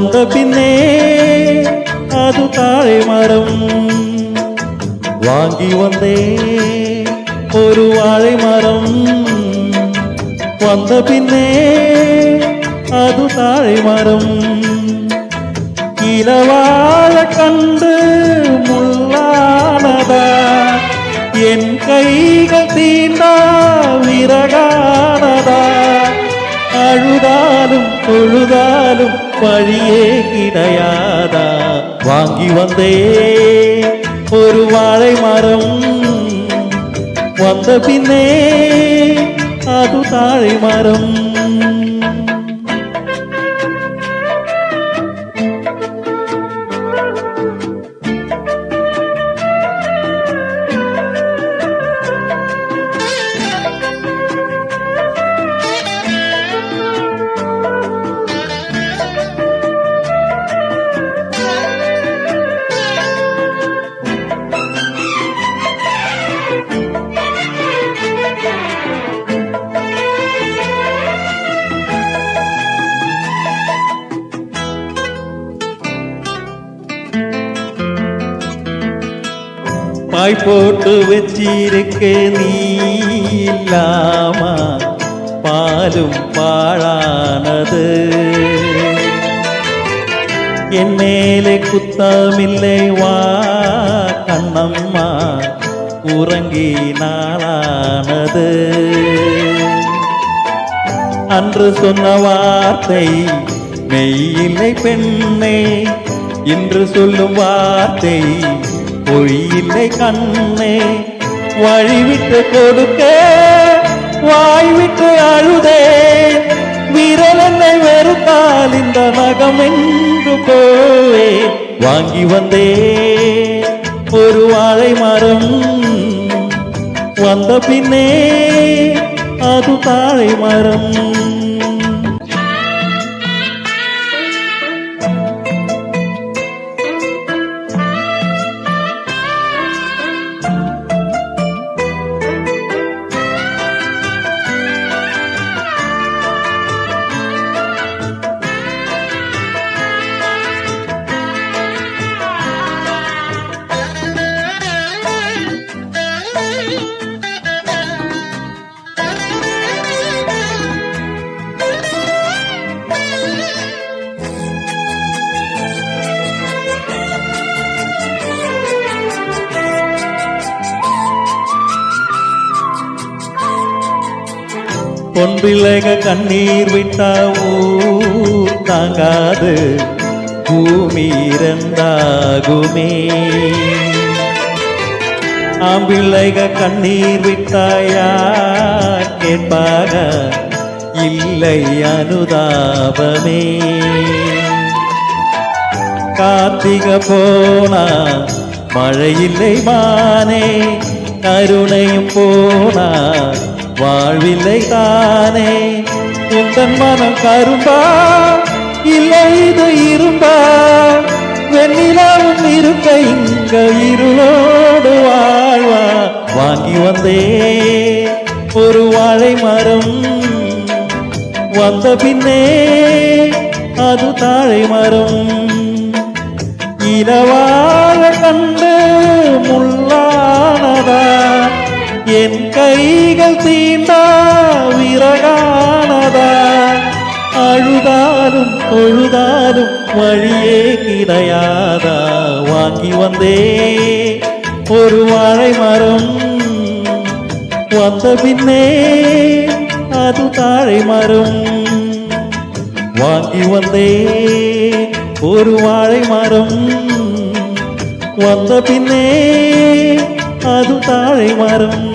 வந்த பின்னே அது தாழை மரம். வாங்கி வந்தே ஒரு வாழை மரம். வந்த பின்னே அது தாழை மரம். இளவாழ கண்டு முள்ளானதா, என் கைகள் தீண்டா விறகானதா. அழுதாலும் தொழுதாலும் வழியே கிடையாதா. வாங்கி வந்தே ஒரு வாழை மரம். வந்த பின்னே அது தாழை மரம். பாய் போட்டு வச்சிருக்க நீ இல்லாமா, பாலும் பாழானது. என் மேலே குத்தமில்லை வா கண்ணம்மா, உறங்கி நாளானது. அன்று சொன்ன வார்த்தை மெய்யில்லை பெண்ணே, இன்று சொல்லும் வார்த்தை பொய்யில்லை கண்ணே. வழிவிட்டு கொடுக்க வாய்விட்டு அழுதே, விரல் என்னை வெறுத்தால் இந்த நகம் எங்கு போவே. வாங்கி வந்தே ஒரு வாழை மரம். வந்த பின்னே அது தாழை மரம். பொன் பிள்ளைக கண்ணீர் விட்டா ஊர் தாங்காது, பூமி இரண்டாகுமே. ஆம்பிள்ளைக கண்ணீர் விட்டாயா கேட்பாக, இல்லை அனுதாபமே. கார்த்திக போனா மழையில்லை மானே, கருணையும் போனா வாழ்வில்லை தானே. உந்தன் மனம் கரும்பா இல்லை இது இரும்பா, வெண்ணிலாவும் இருக்க இங்க இருளோடு வாழ்வா. வாங்கி வந்தே ஒரு வாழை மரம். வந்த பின்னே அது தாழை மரம். இளவாழ கண்டு முள்ளானதா, என் கைகள் தீண்டா விறகானதா. அழுதாலும் தொழுதாலும் வழியே கிடையாதா. வாங்கி வந்தே ஒரு வாழை மரம். வந்த பின்னே அது தாழை மரம். வாங்கி வந்தே ஒரு வாழை மரம். வந்த பின்னே அது தாழை மரம்.